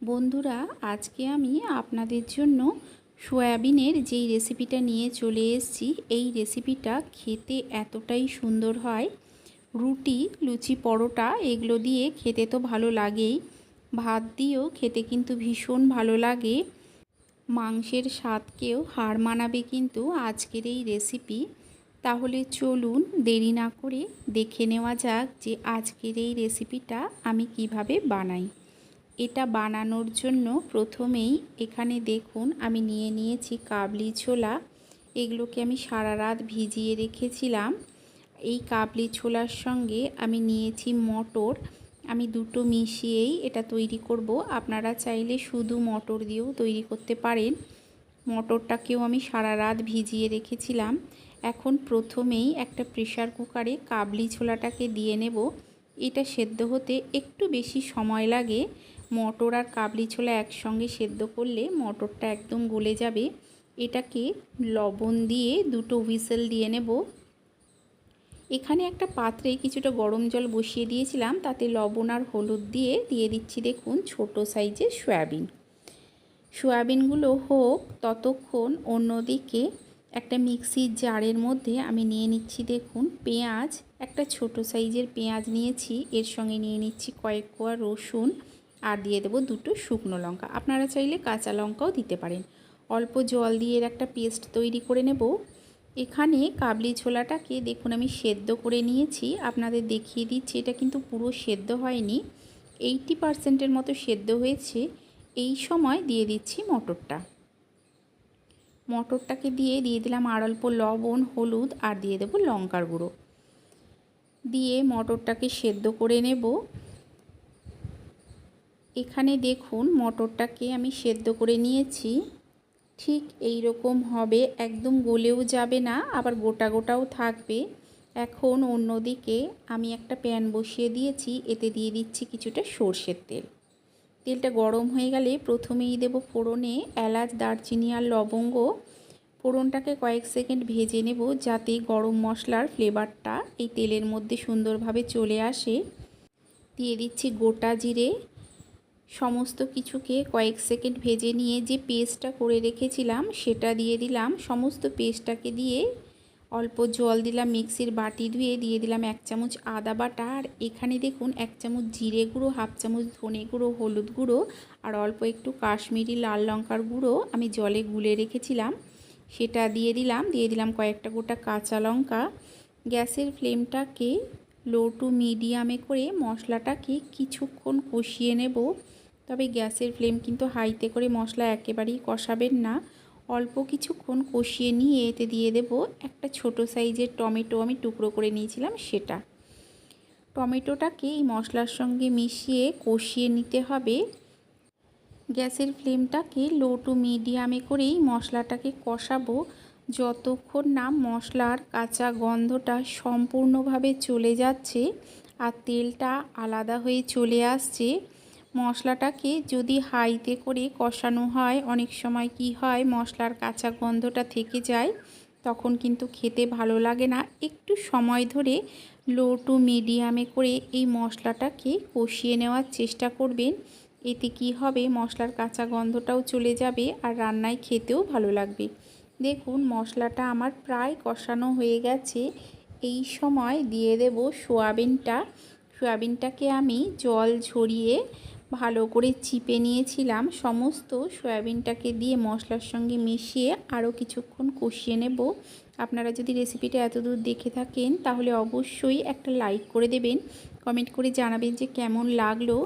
বন্ধুরা, আজকে আমি আপনাদের জন্য সয়াবিনের যেই রেসিপিটা নিয়ে চলে এসেছি, এই রেসিপিটা খেতে এতটাই সুন্দর হয়। রুটি, লুচি, পরোটা এগুলো দিয়ে খেতে তো ভালো লাগেই, ভাত দিয়েও খেতে কিন্তু ভীষণ ভালো লাগে। মাংসের স্বাদকেও হার মানাবে কিন্তু আজকের এই রেসিপি। তাহলে চলুন দেরি না করে দেখে নেওয়া যাক যে আজকের এই রেসিপিটা আমি কিভাবে বানাই। এটা বানানোর জন্য প্রথমেই এখানে দেখুন আমি নিয়ে নিয়েছি কাবলি ছোলা। এগুলোকে আমি সারা রাত ভিজিয়ে রেখেছিলাম। এই কাবলি ছোলার সঙ্গে আমি নিয়েছি মটর। আমি দুটো মিশিয়েই এটা তৈরি করব। আপনারা চাইলে শুধু মটর দিয়েও তৈরি করতে পারেন। মটরটাকেও আমি সারা রাত ভিজিয়ে রেখেছিলাম। এখন প্রথমেই একটা প্রেসার কুকারে কাবলি ছোলাটাকে দিয়ে নেব। এটা সেদ্ধ হতে একটু বেশি সময় লাগে। মটর আর কাবলি ছোলা একসঙ্গে সেদ্ধ করলে মটরটা একদম গলে যাবে। এটাকে লবণ দিয়ে দুটো হুইসেল দিয়ে নেব। এখানে একটা পাত্রে কিছুটা গরম জল বসিয়ে দিয়েছিলাম, তাতে লবণ আর হলুদ দিয়ে দিচ্ছি দেখুন ছোট সাইজের সয়াবিন। সয়াবিনগুলো হোক ততক্ষণ অন্যদিকে একটা মিক্সির জারের মধ্যে আমি নিয়ে নিচ্ছি দেখুন পেঁয়াজ। একটা ছোট সাইজের পেঁয়াজ নিয়েছি, এর সঙ্গে নিয়ে নিচ্ছি কয়েক কোয়া রসুন আর দিয়ে দেবো দুটো শুকনো লঙ্কা। আপনারা চাইলে কাঁচা লঙ্কাও দিতে পারেন। অল্প জল দিয়ে এর একটা পেস্ট তৈরি করে নেব। এখানে কাবলি ছোলাটাকে দেখুন আমি সেদ্ধ করে নিয়েছি, আপনাদের দেখিয়ে দিচ্ছি। এটা কিন্তু পুরো সেদ্ধ হয়নি, 80% মতো সেদ্ধ হয়েছে। এই সময় দিয়ে দিচ্ছি মটরটাকে দিয়ে দিলাম আর অল্প লবণ, হলুদ আর দিয়ে দেবো লঙ্কার গুঁড়ো। দিয়ে মটরটাকে সেদ্ধ করে নেব। এখানে দেখুন মটরটাকে আমি সেদ্ধ করে নিয়েছি। ঠিক এই রকম হবে, একদম গলেও যাবে না আবার গোটা গোটাও থাকবে। এখন অন্যদিকে আমি একটা প্যান বসিয়ে দিয়েছি, এতে দিয়ে দিচ্ছি কিছুটা সর্ষের তেল। তেলটা গরম হয়ে গেলে প্রথমেই দেব ফোড়নে এলাচ, দারচিনি আর লবঙ্গ। ফোড়নটাকে কয়েক সেকেন্ড ভেজে নেব যাতে গরম মশলার ফ্লেভারটা এই তেলের মধ্যে সুন্দরভাবে চলে আসে। দিয়ে দিচ্ছি গোটা জিরে। সমস্ত কিছুকে কয়েক সেকেন্ড ভেজে নিয়ে যে পেস্টটা করে রেখেছিলাম সেটা দিয়ে দিলাম। সমস্ত পেস্টটাকে দিয়ে অল্প জল দিলাম, মিক্সির বাটি ধুয়ে দিয়ে দিলাম 1 চামচ আদা বাটা। আর এখানে দেখুন 1 চামচ জিরে গুঁড়ো, হাফ চামচ ধনে গুঁড়ো, হলুদ গুঁড়ো আর অল্প একটু কাশ্মীরি লাল লঙ্কার গুঁড়ো আমি জলে গুলে রেখেছিলাম, সেটা দিয়ে দিলাম কয়েকটা গোটা কাঁচা লঙ্কা। গ্যাসের ফ্লেমটাকে লো টু মিডিয়ামে করে মশলাটাকে কিছুক্ষণ কষিয়ে নেব। তবে গ্যাসের ফ্লেম কিন্তু হাইতে করে মশলা একেবারেই কষাবেন না। অল্প কিছুক্ষণ কষিয়ে নিয়ে এতে দিয়ে দেব একটা ছোট সাইজের টমেটো আমি টুকরো করে নিয়েছিলাম সেটা। টমেটোটাকে এই মশলার সঙ্গে মিশিয়ে কষিয়ে নিতে হবে। গ্যাসের ফ্লেমটাকে লো টু মিডিয়ামে করেই মশলাটাকে কষাবো যতক্ষণ না মশলার কাঁচা গন্ধটা সম্পূর্ণভাবে চলে যাচ্ছে আর তেলটা আলাদা হয়ে চলে আসছে। মশলাটাকে যদি হাইতে করে কষানো হয়, অনেক সময় কি হয় মশলার কাঁচা গন্ধটা থেকে যায়, তখন কিন্তু খেতে ভালো লাগে না। একটু সময় ধরে লো টু মিডিয়ামে করে এই মশলাটাকে কষিয়ে নেওয়ার চেষ্টা করবেন। এতে কি হবে, মশলার কাঁচা গন্ধটাও চলে যাবে আর রান্নায় খেতেও ভালো লাগবে। দেখুন মশলাটা আমার প্রায় কষানো হয়ে গেছে। এই সময় দিয়ে দেব সয়াবিনটাকে আমি জল ঝরিয়ে ভালো করে চিপে নিয়েছিলাম। সমস্ত সয়াবিনটাকে দিয়ে মশলার সঙ্গে মিশিয়ে আরও কিছুক্ষণ কষিয়ে নেব। আপনারা যদি রেসিপিটা এতদূর দেখে থাকেন তাহলে অবশ্যই একটা লাইক করে দেবেন, কমেন্ট করে জানাবেন যে কেমন লাগলো।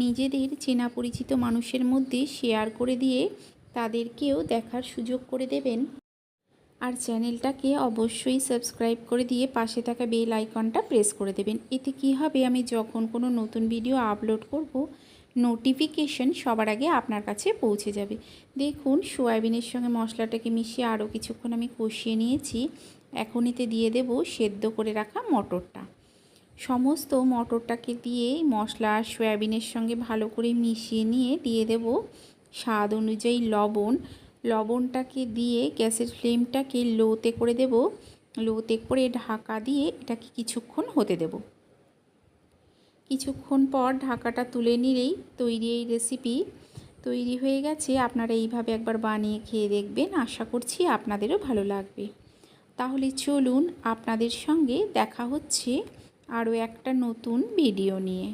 নিজেদের চেনা পরিচিত মানুষের মধ্যে শেয়ার করে দিয়ে তাদেরকেও দেখার সুযোগ করে দেবেন। আর চ্যানেলটাকে অবশ্যই সাবস্ক্রাইব করে দিয়ে পাশে থাকা বেল আইকনটা প্রেস করে দেবেন। এতে কি হবে, আমি যখন কোনো নতুন ভিডিও আপলোড করব নোটিফিকেশন সবার আগে আপনার কাছে পৌঁছে যাবে। দেখুন সয়াবিনের সঙ্গে মশলাটাকে মিশিয়ে আরও কিছুক্ষণ আমি কষিয়ে নিয়েছি। এখন এতে দিয়ে দেব সেদ্ধ করে রাখা মটরটা। সমস্ত মটরটাকে দিয়ে মশলা সয়াবিনের সঙ্গে ভালো করে মিশিয়ে নিয়ে দিয়ে দেব স্বাদ অনুযায়ী লবণটাকে দিয়ে গ্যাসের ফ্লেমটাকে লোতে করে দেব। লোতে করে ঢাকা দিয়ে এটাকে কিছুক্ষণ হতে দেব। কিছুক্ষণ পর ঢাকাটা তুলে নিলেই তৈরি এই রেসিপি। তৈরি হয়ে গেছে। আপনারা এইভাবে একবার বানিয়ে খেয়ে দেখবেন, আশা করছি আপনাদেরও ভালো লাগবে। তাহলে চলুন আপনাদের সঙ্গে দেখা হচ্ছে আরও একটা নতুন ভিডিও নিয়ে।